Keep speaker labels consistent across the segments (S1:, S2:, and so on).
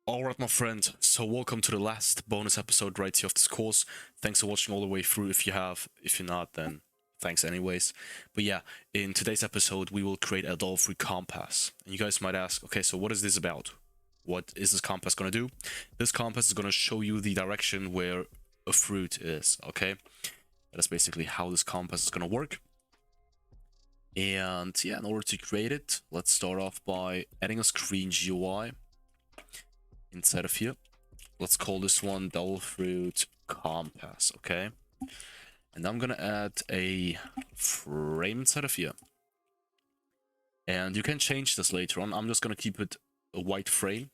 S1: Alright, my friend, so welcome to the last bonus episode right here of this course. Thanks for watching all the way through if you have. If you're not, then thanks anyways. But yeah, in today's episode, we will create a adult-free compass. And you guys might ask, okay, so what is this about? What is this compass going to do? This compass is going to show you the direction where a fruit is, okay? That's basically how this compass is going to work. And yeah, in order to create it, let's start off by adding a screen GUI inside of here. Let's call this one Double Fruit Compass, okay? And I'm gonna add a frame inside of here. And you can change this later on. I'm just gonna keep it a white frame.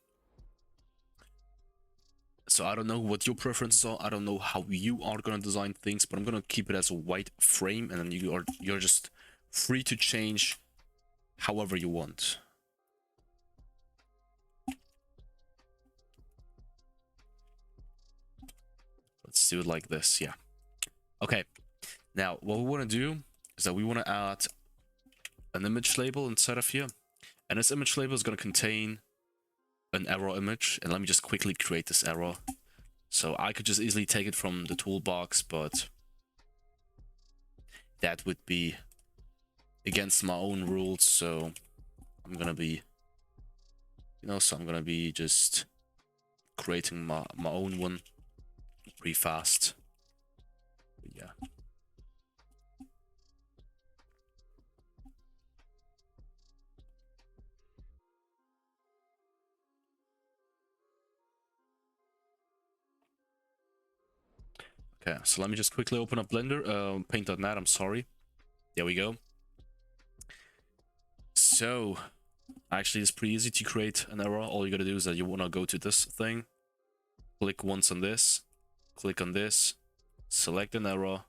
S1: So I don't know what your preferences are. I don't know how you are gonna design things, but I'm gonna keep it as a white frame, and then you're just free to change however you want. Let's do it like this, yeah. Okay, now what we want to do is that we want to add an image label inside of here. And this image label is going to contain an arrow image. And let me just quickly create this arrow. So I could just easily take it from the toolbox, but that would be against my own rules. So I'm going to be, so I'm going to be just creating my own one pretty fast. But yeah. Okay, so let me just quickly open up Blender, paint.net, I'm sorry. There we go. So, actually it's pretty easy to create an arrow. All you gotta do is that you wanna go to this thing, click once on this, click on this, select an arrow.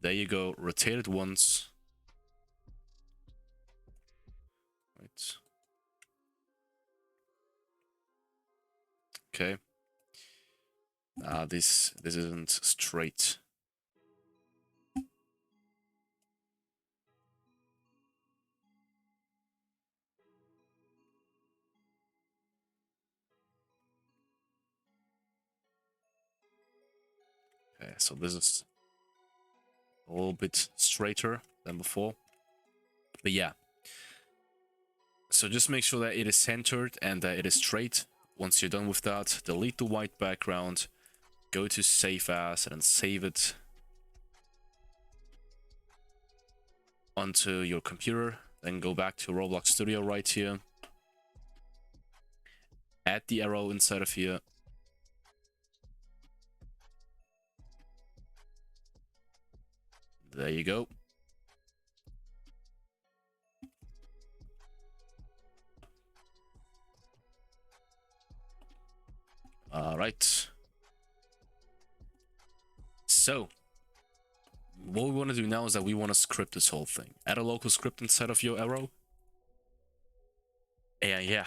S1: There you go, rotate it once. Right. Okay. This isn't straight. Okay, so this is a little bit straighter than before. But yeah. So just make sure that it is centered and that it is straight. Once you're done with that, delete the white background, go to Save As, and then save it onto your computer. Then go back to Roblox Studio right here. Add the arrow inside of here. There you go. All right. So, what we want to do now is that we want to script this whole thing. Add a local script inside of your arrow. And yeah.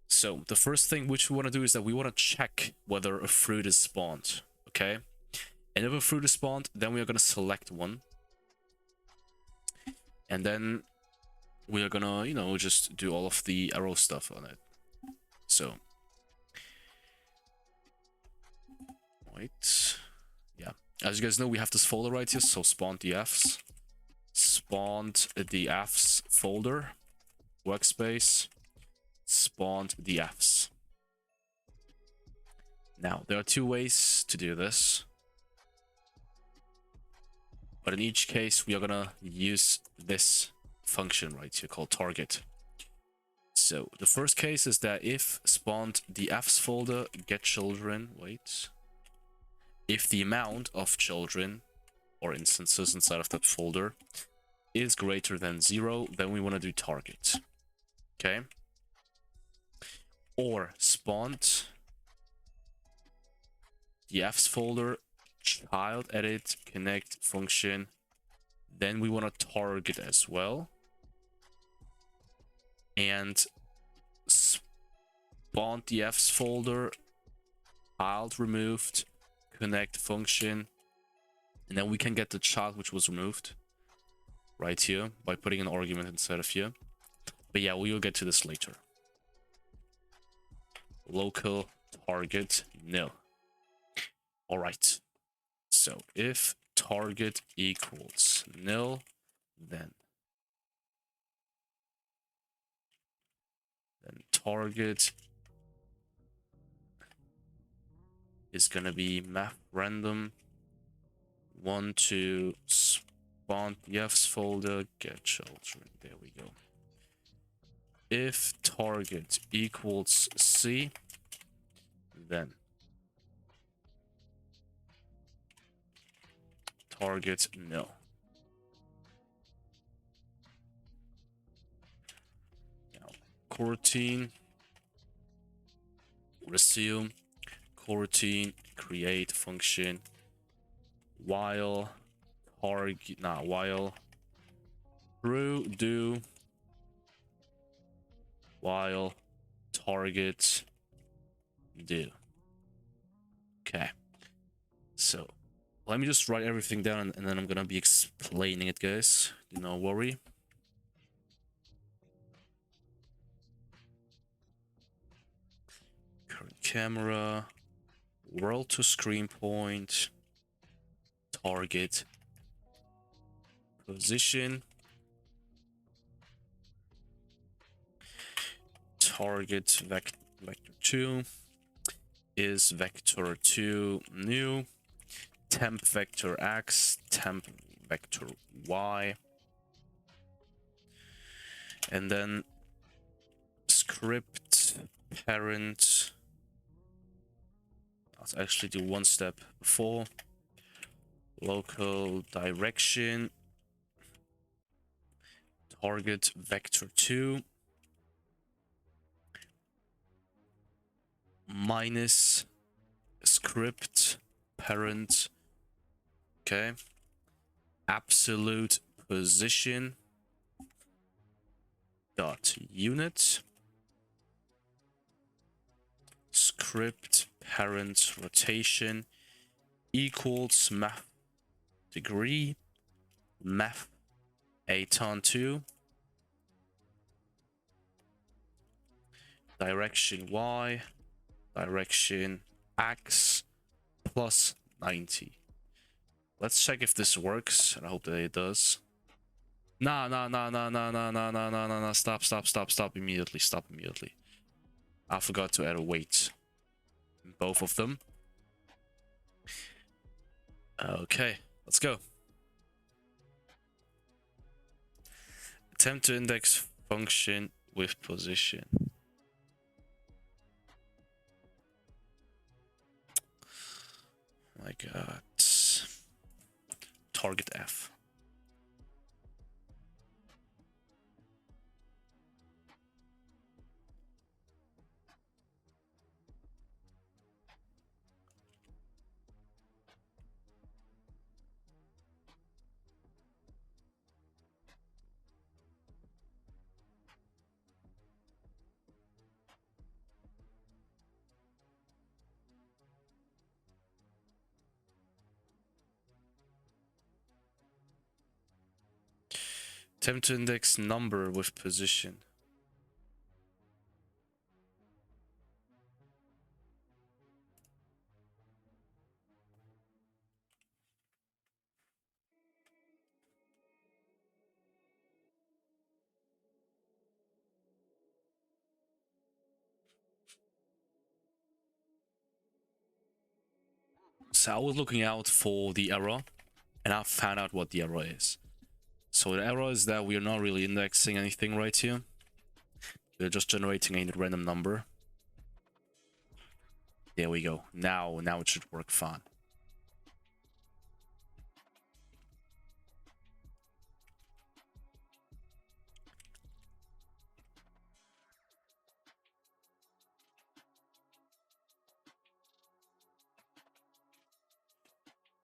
S1: So, the first thing which we want to do is that we want to check whether a fruit is spawned. Okay? And if a fruit is spawned, then we are going to select one. And then we are going to, just do all of the arrow stuff on it. So, wait. Yeah. As you guys know, we have this folder right here. So spawn the Fs. Spawned the Fs folder. Workspace. Spawned the Fs. Now, there are two ways to do this. But in each case, we are gonna use this function right here called target. So the first case is that if spawned the Fs folder get children, if the amount of children or instances inside of that folder is greater than 0, then we want to do target. Okay? Or spawned the Fs folder child edit connect function, then we want to target as well. And spawned the Fs folder child removed connect function, and then we can get the child which was removed right here by putting an argument inside of here. But yeah, we will get to this later. Local target nil. All right. So if target equals nil, then target is gonna be map random 1 to spawn yefs folder get children. There we go. If target equals C, then target no. Now coroutine resume coroutine create function while target while true do while target do. Okay, so let me just write everything down and then I'm gonna be explaining it, guys. Do not worry. Current camera, world to screen point, target, position, target vector 2 is vector 2 new, temp vector x, temp vector y, and then script parent. Let's actually do one step before. Local direction target vector 2 minus script parent, okay, absolute position dot unit script parent rotation equals math degree math 8/2 direction y direction x plus 90. Let's check if this works, and I hope that it does. Nah, stop immediately. I forgot to add a weight in both of them. Okay, let's go. Attempt to index function with position. My god. Target F. Attempt to index number with position. So I was looking out for the error, and I found out what the error is. So the error is that we are not really indexing anything right here. We're just generating a random number. There we go. Now it should work fine.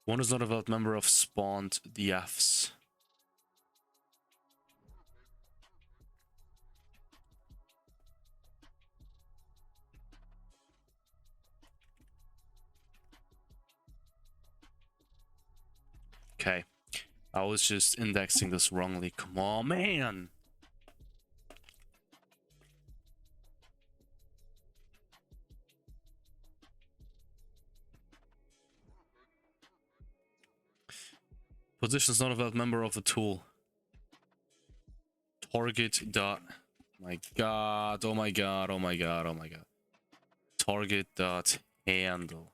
S1: One is not a valid member of spawned DFs. Okay, I was just indexing this wrongly. Come on, man. Position is not a valid member of the tool. Target dot. My god, oh my god, oh my god, oh my god. Target dot handle.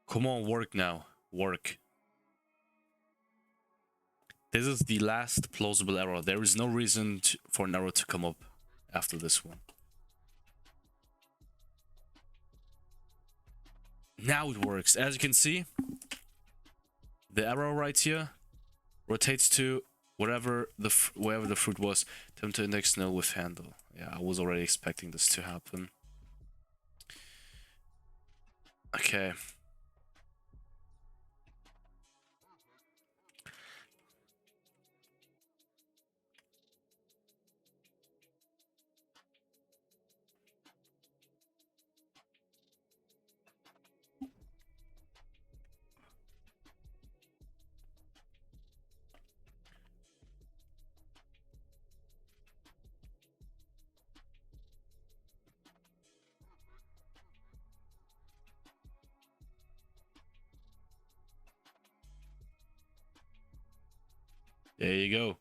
S1: Come on, work now. Work. This is the last plausible error. There is no reason for an error to come up after this one. Now it works. As you can see, the arrow right here rotates to wherever the fruit was. Attempt to index nil with handle. Yeah, I was already expecting this to happen. Okay. There you go.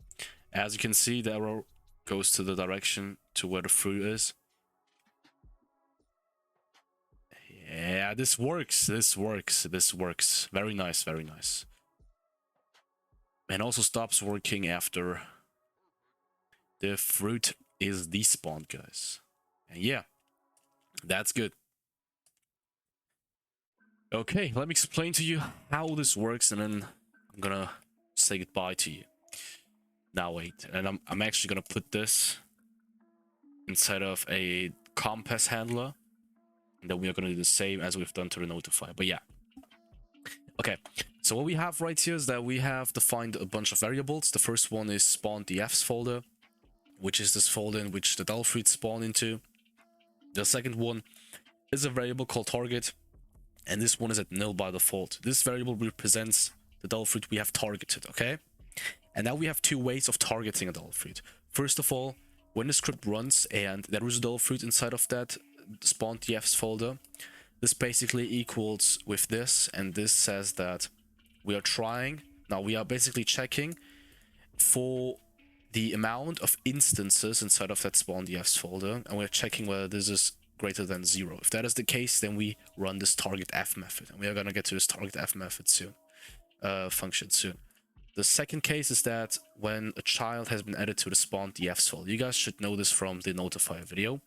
S1: As you can see, the arrow goes to the direction to where the fruit is. Yeah, this works. This works. This works. Very nice. Very nice. And also stops working after the fruit is despawned, guys. And yeah, that's good. Okay, let me explain to you how this works, and then I'm gonna say goodbye to you. Now wait, and I'm actually gonna put this inside of a compass handler, and then we are gonna do the same as we've done to the notify. But yeah, okay. So what we have right here is that we have defined a bunch of variables. The first one is spawn dfs folder, which is this folder in which the dull fruit spawn into. The second one is a variable called target, and this one is at nil by default. This variable represents the dull fruit we have targeted, okay? And now we have two ways of targeting a dull fruit. First of all, when the script runs and there is a dull fruit inside of that spawn dfs folder, this basically equals with this, and this says that we are trying. Now we are basically checking for the amount of instances inside of that spawn dfs folder, and we're checking whether this is greater than 0. If that is the case, then we run this target f method, and we are gonna get to this target f method soon, function soon. The second case is that when a child has been added to the spawn dfs folder, you guys should know this from the notifier video.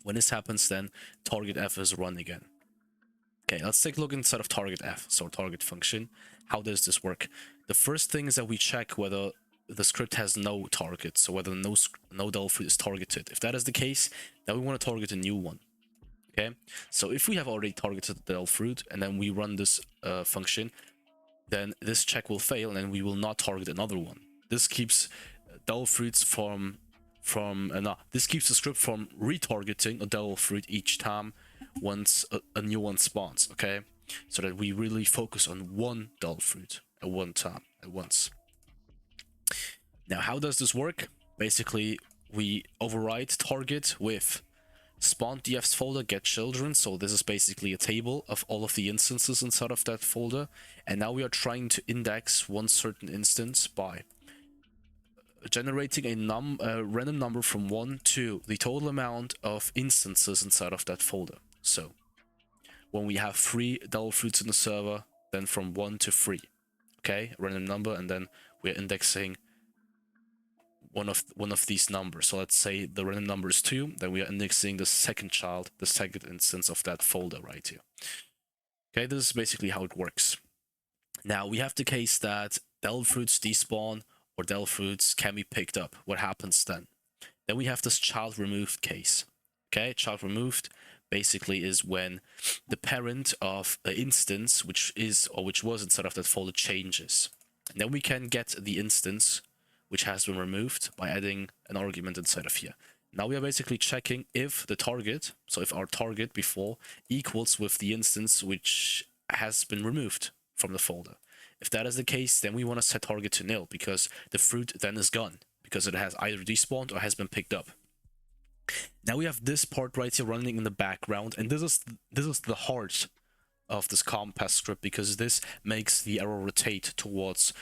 S1: When this happens, then target f is run again. Okay, let's take a look inside of target f, so target function. How does this work? The first thing is that we check whether the script has no target, so whether no dull fruit is targeted. If that is the case, then we want to target a new one. Okay, so if we have already targeted the dull fruit and then we run this function, then this check will fail and we will not target another one. This keeps dull fruits this keeps the script from retargeting a dull fruit each time once a new one spawns, okay? So that we really focus on one dull fruit at one time, at once. Now, how does this work? Basically, we override target with spawn dfs folder get children. So this is basically a table of all of the instances inside of that folder. And now we are trying to index one certain instance by generating a random number from 1 to the total amount of instances inside of that folder. So when we have 3 dull fruits in the server, then from 1 to 3, okay, a random number, and then we're indexing one of these numbers. So let's say the random number is 2, then we are indexing the second child, the second instance of that folder right here. Okay, this is basically how it works. Now we have the case that dull fruits despawn or dull fruits can be picked up. What happens then? Then we have this child removed case. Okay, child removed basically is when the parent of an instance which was inside of that folder changes. And then we can get the instance which has been removed by adding an argument inside of here. Now we are basically checking if the target, so if our target before equals with the instance which has been removed from the folder. If that is the case, then we want to set target to nil, because the fruit then is gone, because it has either despawned or has been picked up. Now we have this part right here running in the background, and this is the heart of this compass script, because this makes the arrow rotate towards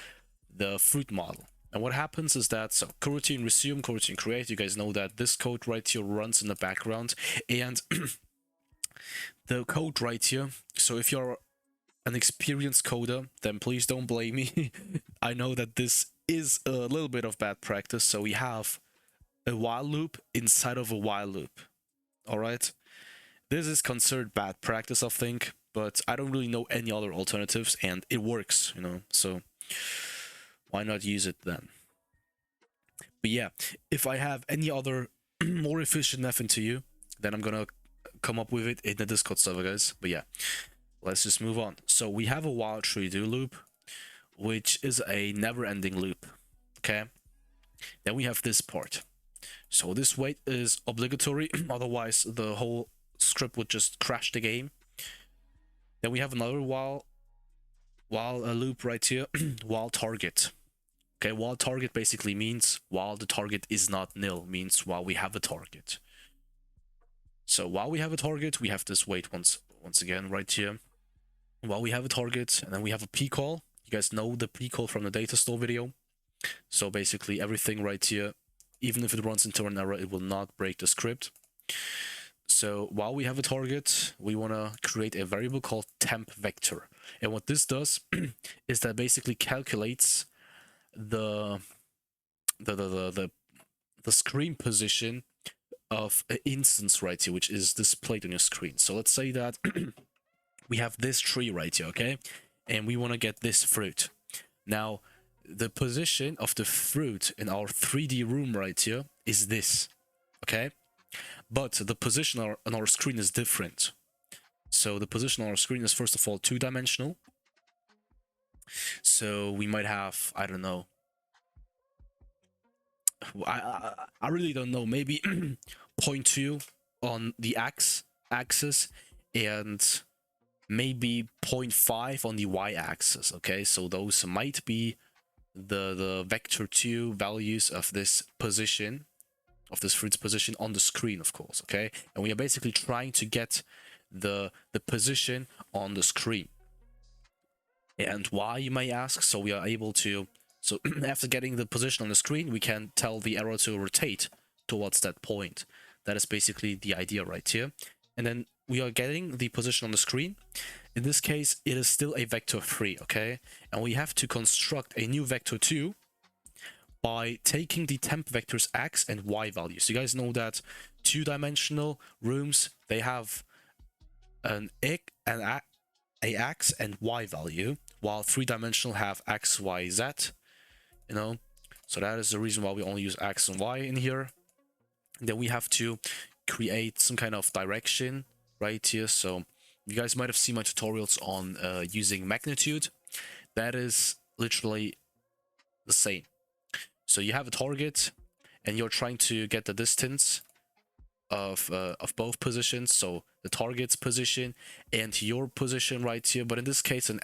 S1: the fruit model. And what happens is that, so coroutine resume, coroutine create, you guys know that this code right here runs in the background, and the code right here, so if you're an experienced coder, then please don't blame me. I know that this is a little bit of bad practice. So we have a while loop inside of a while loop. All right, this is considered bad practice, I think, but I don't really know any other alternatives, and it works, you know, so why not use it then? But yeah, if I have any other more efficient method to you, then I'm gonna come up with it in the Discord server, guys. But yeah, let's just move on. So we have a while tree do loop, which is a never-ending loop. Okay, then we have this part. So this wait is obligatory, otherwise the whole script would just crash the game. Then we have another while loop right here, while target. Okay, while target basically means while the target is not nil, means while we have a target. So while we have a target, we have this wait once again right here. While we have a target, and then we have a p-call. You guys know the p-call from the data store video. So basically everything right here, even if it runs into an error, it will not break the script. So while we have a target, we want to create a variable called temp vector. And what this does is that basically calculates the screen position of an instance right here, which is displayed on your screen. So let's say that we have this tree right here, okay? And we want to get this fruit. Now, the position of the fruit in our 3D room right here is this, okay? But the position on our screen is different. So the position on our screen is, first of all, two-dimensional. So we might have, I don't know, I really don't know, maybe 0.2 on the axis and maybe 0.5 on the y-axis. Okay, so those might be the vector 2 values of this position, of this fruit's position on the screen, of course. Okay, and we are basically trying to get the position on the screen. And why, you may ask? So we are able to, so after getting the position on the screen, we can tell the arrow to rotate towards that point. That is basically the idea right here. And then we are getting the position on the screen. In this case, it is still a vector 3, okay? And we have to construct a new vector 2 by taking the temp vectors x and y values. You guys know that two-dimensional rooms, they have an x and y value, while three-dimensional have x, y, z, you know? So that is the reason why we only use x and y in here. And then we have to create some kind of direction right here. So you guys might have seen my tutorials on using magnitude. That is literally the same. So you have a target and you're trying to get the distance of both positions, so the target's position and your position right here, but in this case the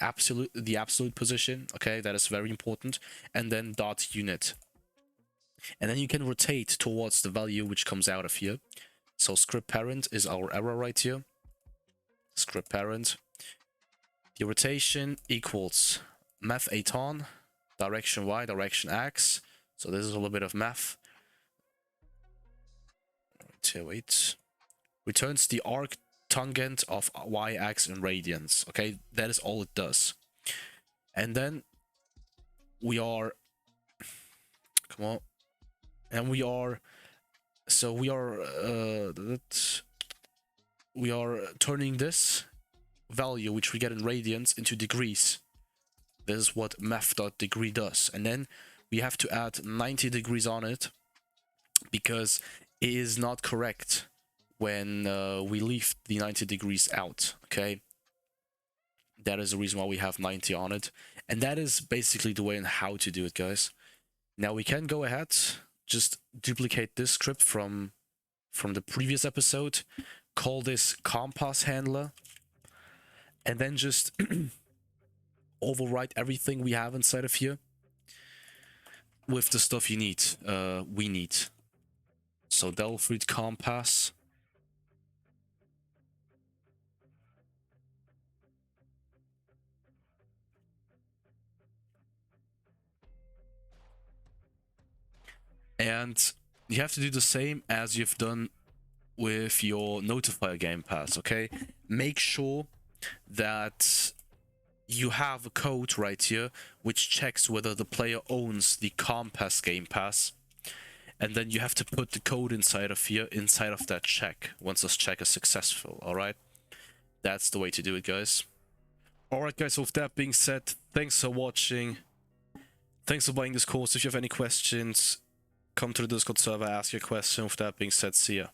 S1: absolute position, okay? That is very important. And then dot unit, and then you can rotate towards the value which comes out of here. So script parent is our error right here. Script parent, the rotation equals math aton, direction y, direction x. So this is a little bit of math. Wait, returns the arc tangent of y-axis in radians. Okay, that is all it does. And then we are, come on, and we are, so we are turning this value which we get in radians into degrees. This is what math.degree does. And then we have to add 90 degrees on it, because it is not correct when we leave the 90 degrees out, okay? That is the reason why we have 90 on it. And that is basically the way and how to do it, guys. Now we can go ahead, just duplicate this script from the previous episode, call this compass handler, and then just overwrite everything we have inside of here with the stuff you need, we need. So del fruit compass. And you have to do the same as you've done with your notifier game pass, okay? Make sure that you have a code right here which checks whether the player owns the Compass game pass, and then you have to put the code inside of here, inside of that check, once this check is successful. All right, that's the way to do it, guys. All right, guys, with that being said, thanks for watching, thanks for buying this course. If you have any questions, come to the Discord server, ask your question. With that being said, see ya.